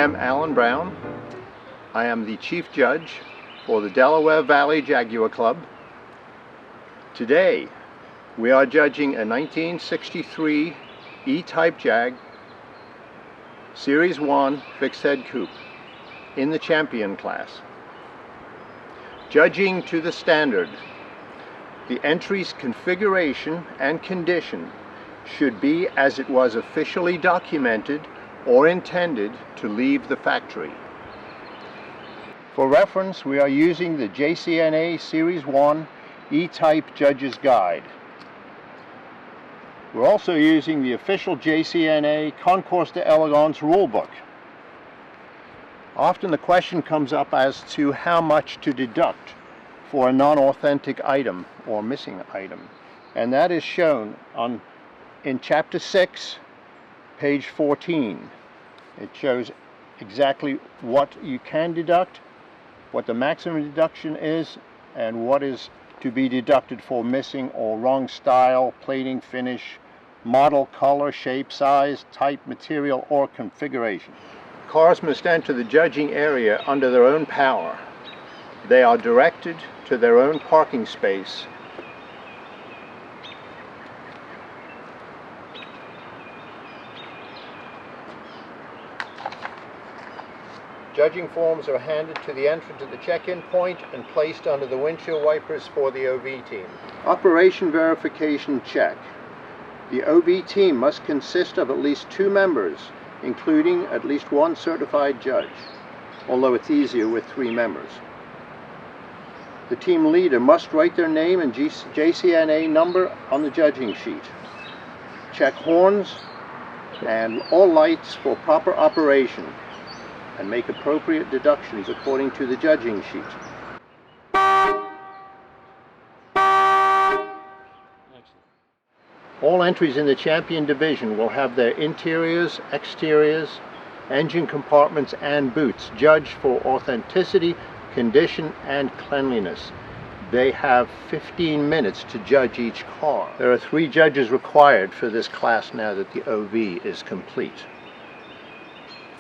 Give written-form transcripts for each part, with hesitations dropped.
am Alan Brown. I am the Chief Judge for the Delaware Valley Jaguar Club. Today, we are judging a 1963 E-Type Jag Series 1 fixed head coupe in the Champion Class. Judging to the standard, the entry's configuration and condition should be as it was officially documented or intended to leave the factory. For reference, we are using the JCNA Series 1 E-Type Judge's Guide. We're also using the official JCNA Concours d'Elegance rulebook. Often the question comes up as to how much to deduct for a non-authentic item or missing item, and that is shown in Chapter 6, page 14. It shows exactly what you can deduct, what the maximum deduction is, and what is to be deducted for missing or wrong style, plating, finish, model, color, shape, size, type, material, or configuration. Cars must enter the judging area under their own power. They are directed to their own parking space. Judging forms are handed to the entrant at the check-in point and placed under the windshield wipers for the OV team. Operation verification check. The OV team must consist of at least 2 members, including at least 1 certified judge, although it's easier with 3 members. The team leader must write their name and JCNA number on the judging sheet. Check horns and all lights for proper operation, and make appropriate deductions according to the judging sheet. All entries in the Champion Division will have their interiors, exteriors, engine compartments, and boots judged for authenticity, condition, and cleanliness. They have 15 minutes to judge each car. There are 3 judges required for this class now that the OV is complete.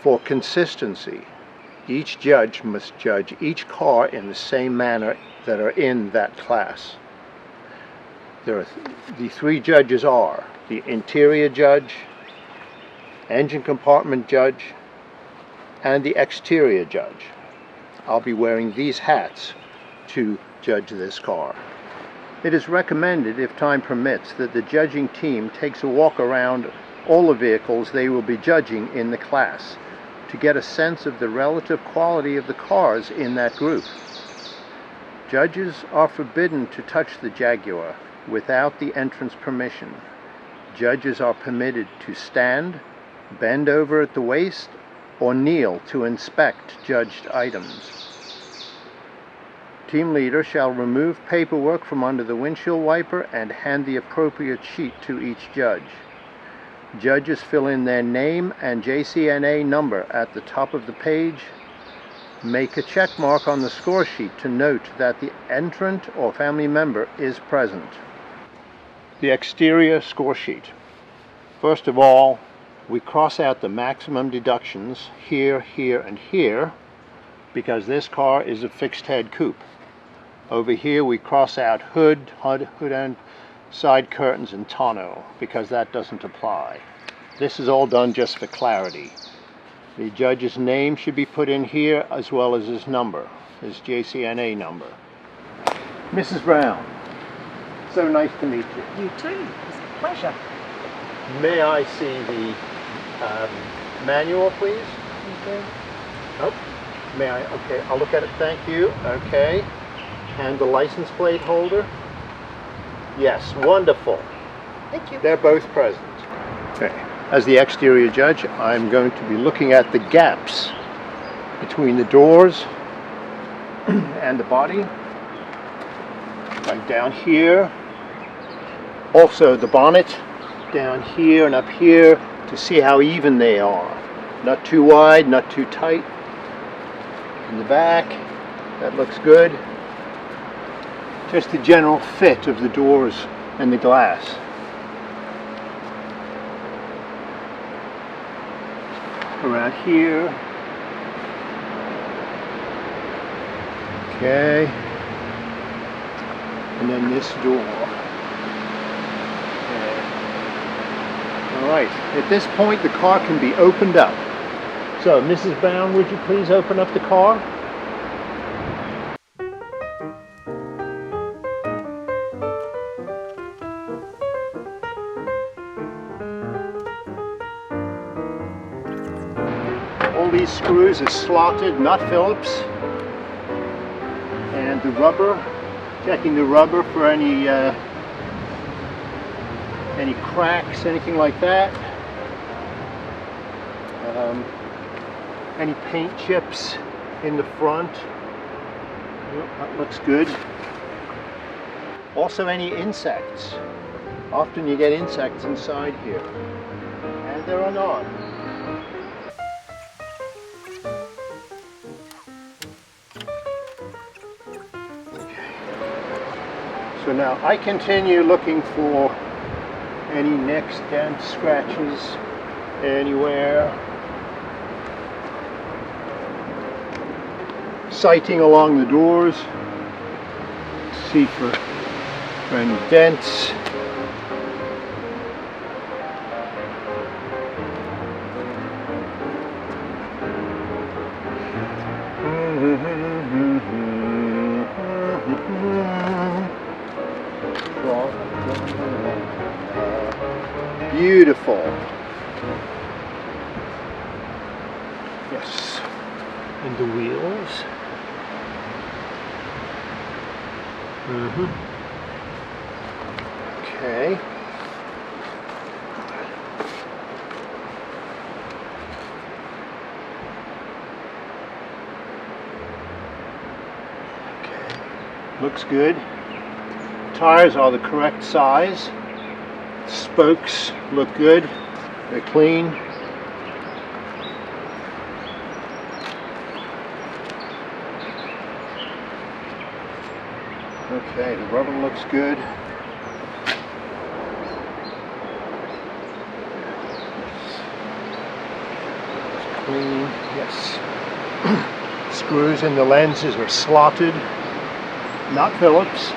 For consistency, each judge must judge each car in the same manner that are in that class. The 3 judges are the interior judge, engine compartment judge, and the exterior judge. I'll be wearing these hats to judge this car. It is recommended, if time permits, that the judging team takes a walk around all the vehicles they will be judging in the class to get a sense of the relative quality of the cars in that group. Judges are forbidden to touch the Jaguar without the entrant's permission. Judges are permitted to stand, bend over at the waist, or kneel to inspect judged items. Team leader shall remove paperwork from under the windshield wiper and hand the appropriate sheet to each judge. Judges fill in their name and JCNA number at the top of the page. Make a check mark on the score sheet to note that the entrant or family member is present. The exterior score sheet. First of all, we cross out the maximum deductions here, here, and here, because this car is a fixed head coupe. Over here we cross out hood and side curtains and tonneau, because that doesn't apply. This is all done just for clarity. The judge's name should be put in here, as well as his number, his JCNA number. Mrs. Brown, so nice to meet you. You too. It's a pleasure. May I see the manual, please? Okay. Oh, may I? Okay, I'll look at it. Thank you. Okay. And the license plate holder? Yes, wonderful. Thank you. They're both present. Okay. As the exterior judge, I'm going to be looking at the gaps between the doors and the body. Right down here. Also the bonnet down here and up here to see how even they are. Not too wide, not too tight. In the back, that looks good. Just the general fit of the doors and the glass. Around here, Okay. And then this door. Okay. Alright, at this point the car can be opened up. So, Mrs. Brown, would you please open up the car? All these screws are slotted, not Phillips. And the rubber, checking the rubber for any cracks, anything like that. Any paint chips in the front. Yep, that looks good. Also any insects. Often you get insects inside here. And they're on. So now I continue looking for any nicks, dents, scratches anywhere. Sighting along the doors. See for any dents. Beautiful. Yes. And the wheels. Okay. Looks good. Tires are the correct size. Spokes look good. They're clean. Okay, the rubber looks good. It's clean. Yes. Screws in the lenses are slotted, not Phillips.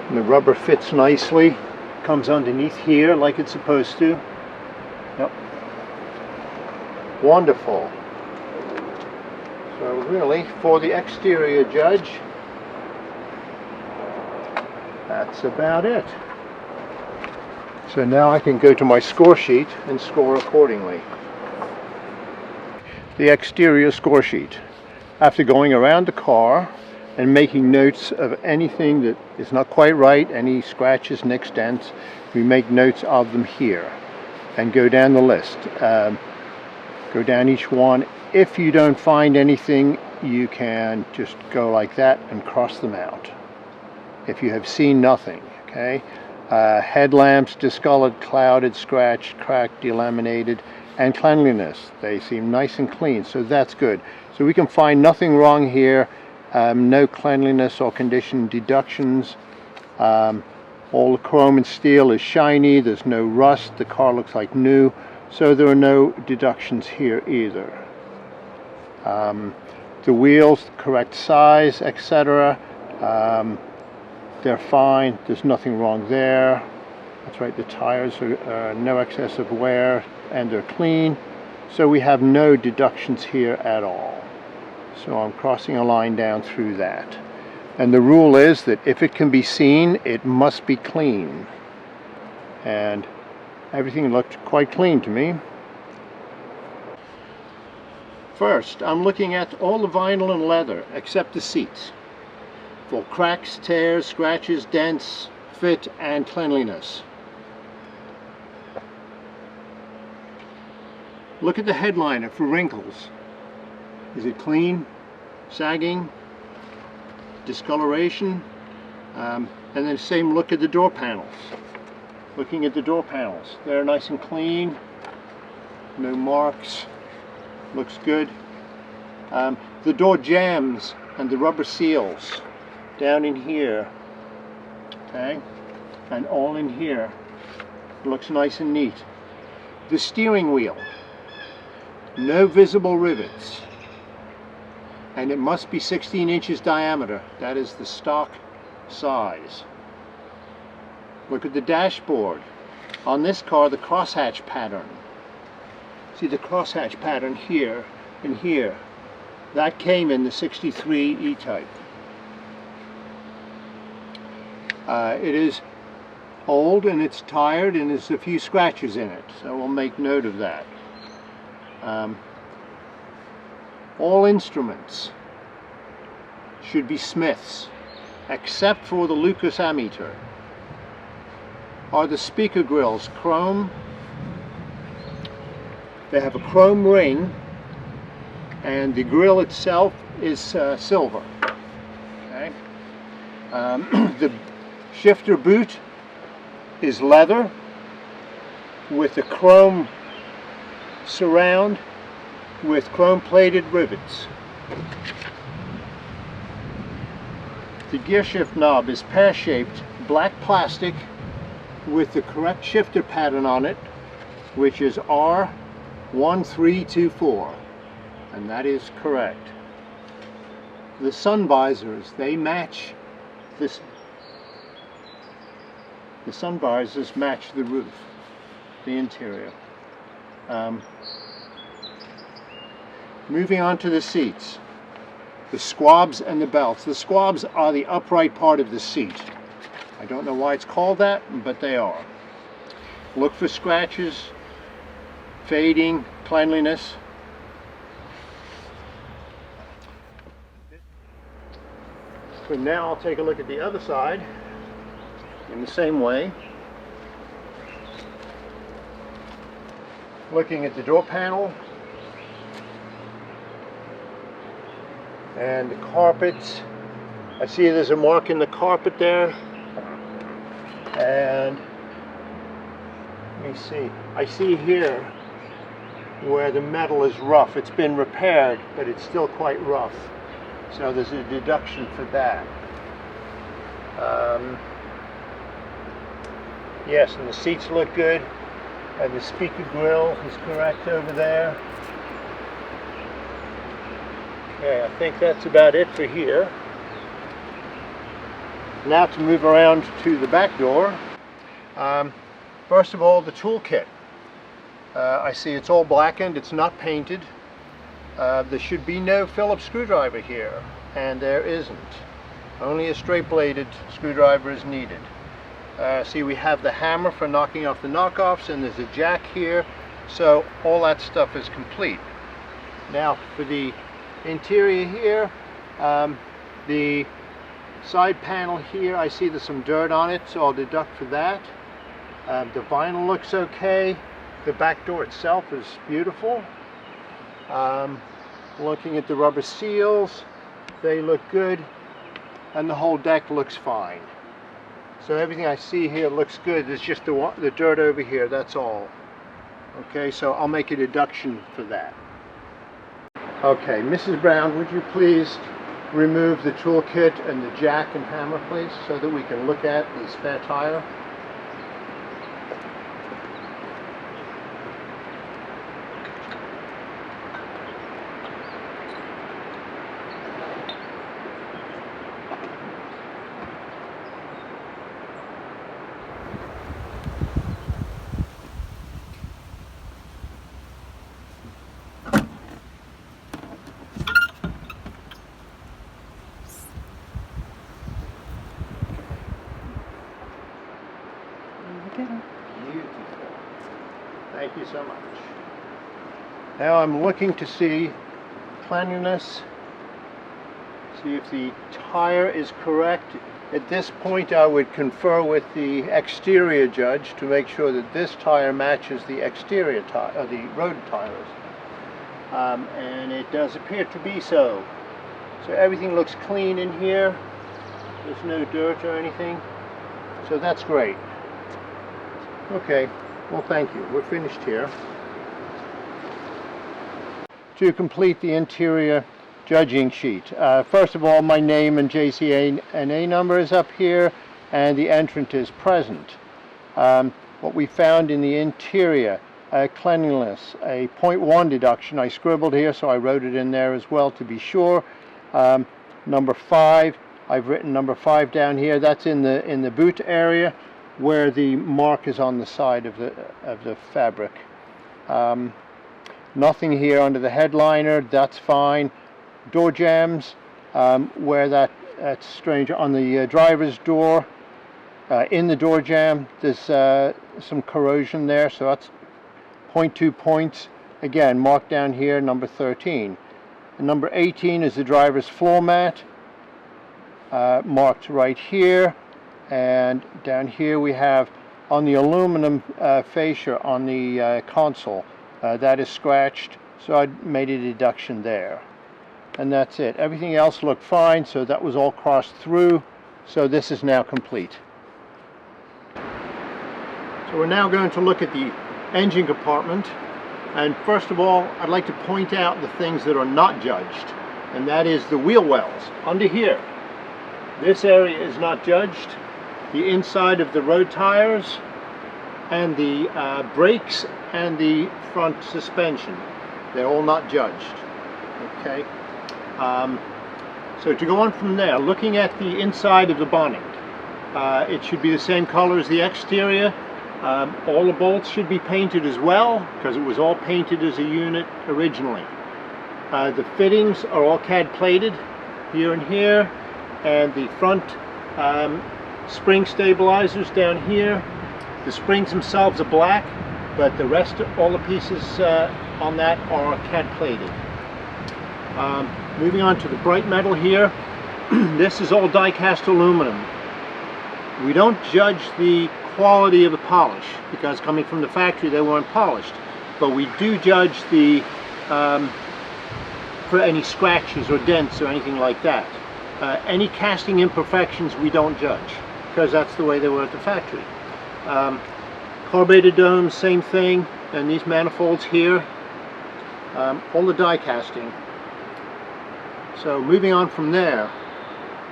And the rubber fits nicely. Comes underneath here like it's supposed to. Yep. Wonderful. So really, for the exterior, Judge, that's about it. So now I can go to my score sheet and score accordingly. The exterior score sheet. After going around the car and making notes of anything that is not quite right, any scratches, nicks, dents, we make notes of them here and go down the list. Go down each one. If you don't find anything, you can just go like that and cross them out. If you have seen nothing, okay? Headlamps, discolored, clouded, scratched, cracked, delaminated, and cleanliness. They seem nice and clean, so that's good. So we can find nothing wrong here. No cleanliness or condition deductions. All the chrome and steel is shiny. There's no rust. The car looks like new. So there are no deductions here either. The wheels, correct size, etc. They're fine. There's nothing wrong there. That's right. The tires are no excess of wear and they're clean. So we have no deductions here at all. So I'm crossing a line down through that. And the rule is that if it can be seen, it must be clean. And everything looked quite clean to me. First, I'm looking at all the vinyl and leather except the seats for cracks, tears, scratches, dents, fit, and cleanliness. Look at the headliner for wrinkles. Is it clean, sagging, discoloration? And then same look at the door panels. Looking at the door panels, they're nice and clean, no marks, looks good. The door jambs and the rubber seals down in here, okay, and all in here, looks nice and neat. The steering wheel, no visible rivets. and it must be 16 inches diameter. That is the stock size. Look at the dashboard. On this car, the crosshatch pattern. See the crosshatch pattern here and here. That came in the 63 E-Type. It is old and it's tired and there's a few scratches in it, so we'll make note of that. All instruments should be Smiths, except for the Lucas ammeter. Are the speaker grills chrome? They have a chrome ring, and the grill itself is silver. Okay. The shifter boot is leather with a chrome surround with chrome plated rivets. The gear shift knob is pear-shaped black plastic with the correct shifter pattern on it, which is R1324, and that is correct. The sun visors, they match this. The sun visors match the roof, the interior. Moving on to the seats, the squabs and the belts. The squabs are the upright part of the seat. I don't know why it's called that, but they are. Look for scratches, fading, cleanliness. So now I'll take a look at the other side in the same way. Looking at the door panel and the carpets. I see there's a mark in the carpet there. And let me see. I see here where the metal is rough. It's been repaired, but it's still quite rough. So there's a deduction for that. Yes, and the seats look good. And the speaker grill is correct over there. Okay, I think that's about it for here. Now to move around to the back door. First of all, the toolkit. I see it's all blackened, it's not painted. There should be no Phillips screwdriver here, and there isn't. Only a straight bladed screwdriver is needed. See, we have the hammer for knocking off the knockoffs, and there's a jack here, so all that stuff is complete. Now for the interior here, the side panel here, I see there's some dirt on it, so I'll deduct for that. The vinyl looks okay. The back door itself is beautiful. Looking at the rubber seals, they look good, and the whole deck looks fine. So everything I see here looks good. There's just the dirt over here, that's all. Okay, so I'll make a deduction for that. Okay, Mrs. Brown, would you please remove the toolkit and the jack and hammer, please, so that we can look at the spare tire. Beautiful. Thank you so much. Now I'm looking to see cleanliness, see if the tire is correct. At this point I would confer with the exterior judge to make sure that this tire matches the exterior tire, the road tires. And it does appear to be so. So everything looks clean in here. There's no dirt or anything. So that's great. Okay, well thank you. We're finished here. To complete the interior judging sheet, first of all, my name and JCNA number is up here, and the entrant is present. What we found in the interior, cleanliness, a 0.1 deduction. I scribbled here, so I wrote it in there as well to be sure. Number 5, I've written number 5 down here. That's in the boot area where the mark is on the side of the fabric. Nothing here under the headliner. That's fine. Door jambs, where that's strange on the driver's door. In the door jamb, there's some corrosion there, so that's 0.2 points. Again, marked down here, number 13. And number 18 is the driver's floor mat, marked right here. And down here we have on the aluminum fascia on the console, that is scratched, so I made a deduction there. And that's it. Everything else looked fine, so that was all crossed through. So this is now complete. So we're now going to look at the engine compartment. And first of all, I'd like to point out the things that are not judged. And that is the wheel wells under here. This area is not judged. The inside of the road tires and the brakes and the front suspension. They're all not judged. Okay. So to go on from there, looking at the inside of the bonnet, it should be the same color as the exterior. All the bolts should be painted as well, because it was all painted as a unit originally. The fittings are all CAD plated here and here, and the front spring stabilizers down here. The springs themselves are black, but the rest of all the pieces on that are CAD plated. Moving on to the bright metal here, this is all die-cast aluminum. We don't judge the quality of the polish, because coming from the factory they weren't polished, but we do judge the for any scratches or dents or anything like that. Any casting imperfections we don't judge, because that's the way they were at the factory. Carburetor domes, same thing, and these manifolds here, all the die casting. So moving on from there,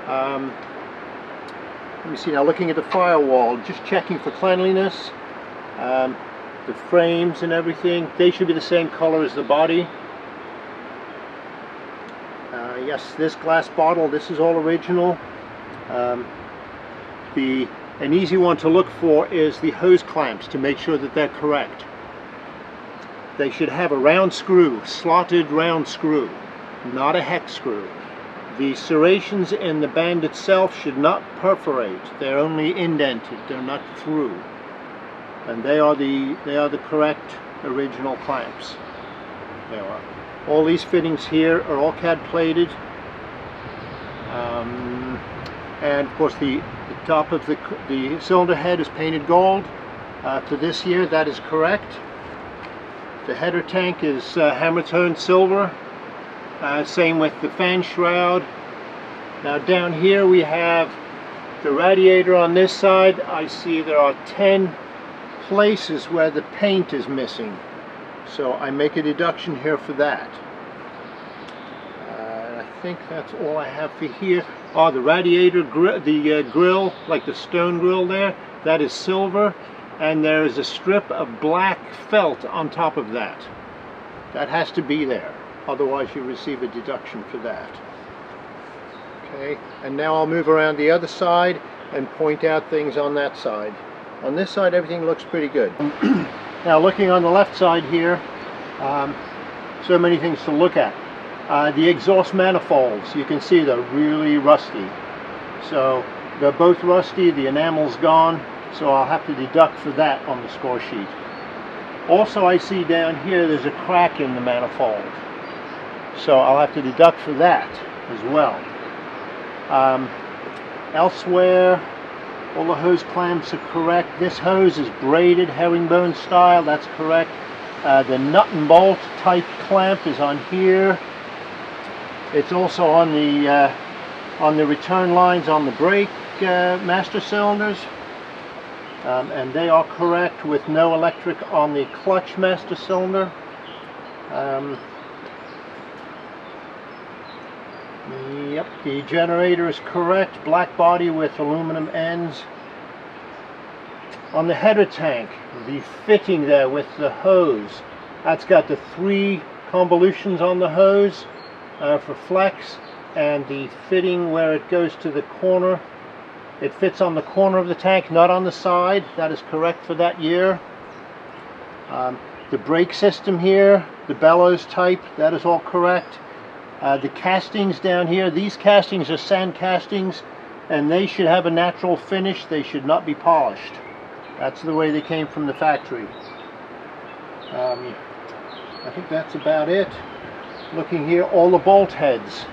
let me see now, looking at the firewall, just checking for cleanliness, the frames and everything, they should be the same color as the body. Yes, this glass bottle, this is all original. An easy one to look for is the hose clamps, to make sure that they're correct. They should have a round screw, slotted round screw, not a hex screw. The serrations in the band itself should not perforate. They're only indented. They're not through. And they are the correct original clamps. There are. All these fittings here are all CAD plated. And of course the top of the cylinder head is painted gold. For this year, that is correct. The header tank is hammer toned silver. Same with the fan shroud. Now down here we have the radiator on this side. I see there are 10 places where the paint is missing. So I make a deduction here for that. I think that's all I have for here. Oh, the radiator, the grill, like the stone grill there, that is silver. And there is a strip of black felt on top of that. That has to be there. Otherwise you receive a deduction for that. Okay, and now I'll move around the other side and point out things on that side. On this side everything looks pretty good. Now looking on the left side here, so many things to look at. The exhaust manifolds, you can see they're really rusty. So they're both rusty, the enamel's gone, so I'll have to deduct for that on the score sheet. Also I see down here there's a crack in the manifold. So I'll have to deduct for that as well. Elsewhere, all the hose clamps are correct. This hose is braided herringbone style, that's correct. The nut and bolt type clamp is on here. It's also on the return lines on the brake master cylinders. And they are correct, with no electric on the clutch master cylinder. Yep, the generator is correct, black body with aluminum ends. On the header tank, the fitting there with the hose, that's got the 3 convolutions on the hose for flex. and the fitting where it goes to the corner, it fits on the corner of the tank, not on the side. That is correct for that year. The brake system here, the bellows type, that is all correct. The castings down here, these castings are sand castings, and they should have a natural finish. They should not be polished. That's the way they came from the factory. I think that's about it. Looking here, all the bolt heads,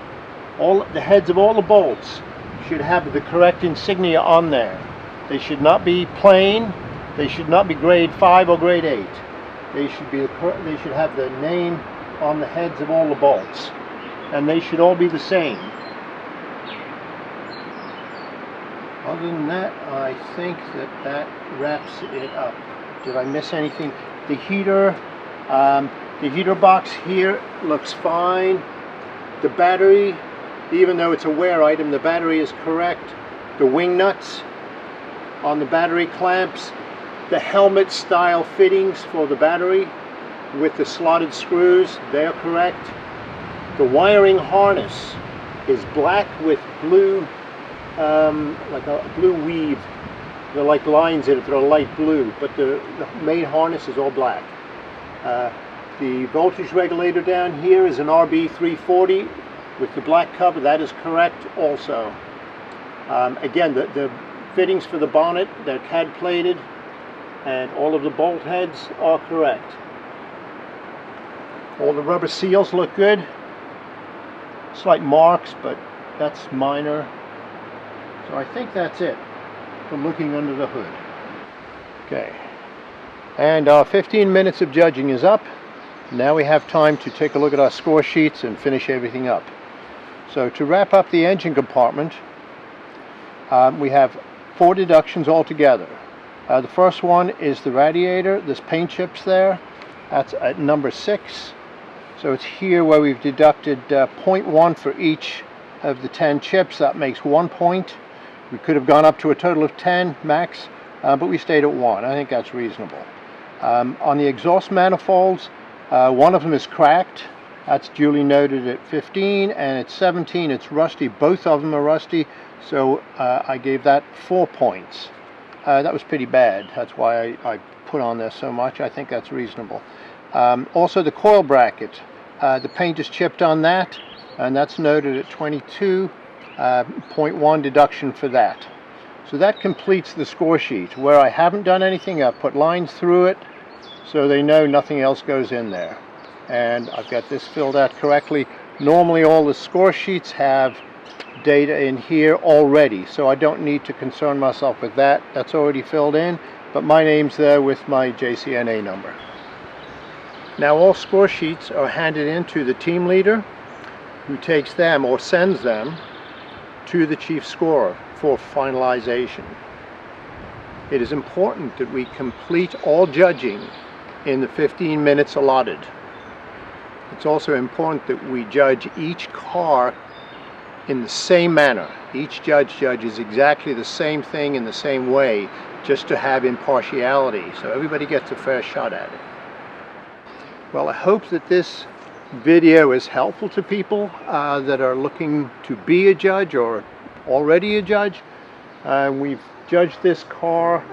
all the heads of all the bolts should have the correct insignia on there. They should not be plain. They should not be grade 5 or grade 8. They should have the name on the heads of all the bolts, and they should all be the same. Other than that, I think that wraps it up. Did I miss anything? The heater box here looks fine. The battery, even though it's a wear item, the battery is correct. The wing nuts on the battery clamps, the helmet style fittings for the battery with the slotted screws, they're correct. The wiring harness is black with blue, like a blue weave. They're like lines in it that are light blue, but the main harness is all black. The voltage regulator down here is an RB340 with the black cover. That is correct also. Again, the fittings for the bonnet, they're CAD plated, and all of the bolt heads are correct. All the rubber seals look good. Slight marks, but that's minor. So I think that's it from looking under the hood. Okay, and our 15 minutes of judging is up. Now we have time to take a look at our score sheets and finish everything up. So to wrap up the engine compartment, we have 4 deductions altogether. The first one is the radiator. There's paint chips there. That's at number 6. So it's here where we've deducted 0.1 for each of the 10 chips. That makes 1 point. We could have gone up to a total of 10 max, but we stayed at 1. I think that's reasonable. On the exhaust manifolds, one of them is cracked. That's duly noted at 15, and at 17 it's rusty. Both of them are rusty, so I gave that 4 points. That was pretty bad. That's why I put on there so much. I think that's reasonable. Also the coil bracket, the paint is chipped on that, and that's noted at 22. 0.1 deduction for that. So that completes the score sheet. Where I haven't done anything, I've put lines through it so they know nothing else goes in there. And I've got this filled out correctly. Normally all the score sheets have data in here already, so I don't need to concern myself with that. That's already filled in, but my name's there with my JCNA number. Now all score sheets are handed in to the team leader, who takes them or sends them to the chief scorer for finalization. It is important that we complete all judging in the 15 minutes allotted. It's also important that we judge each car in the same manner. Each judge judges exactly the same thing in the same way, just to have impartiality, so everybody gets a fair shot at it. Well, I hope that this video is helpful to people that are looking to be a judge or already a judge. We've judged this car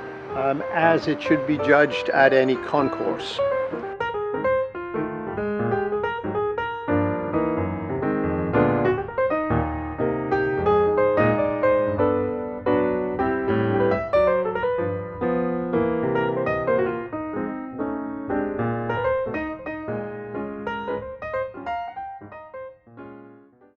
as it should be judged at any concourse.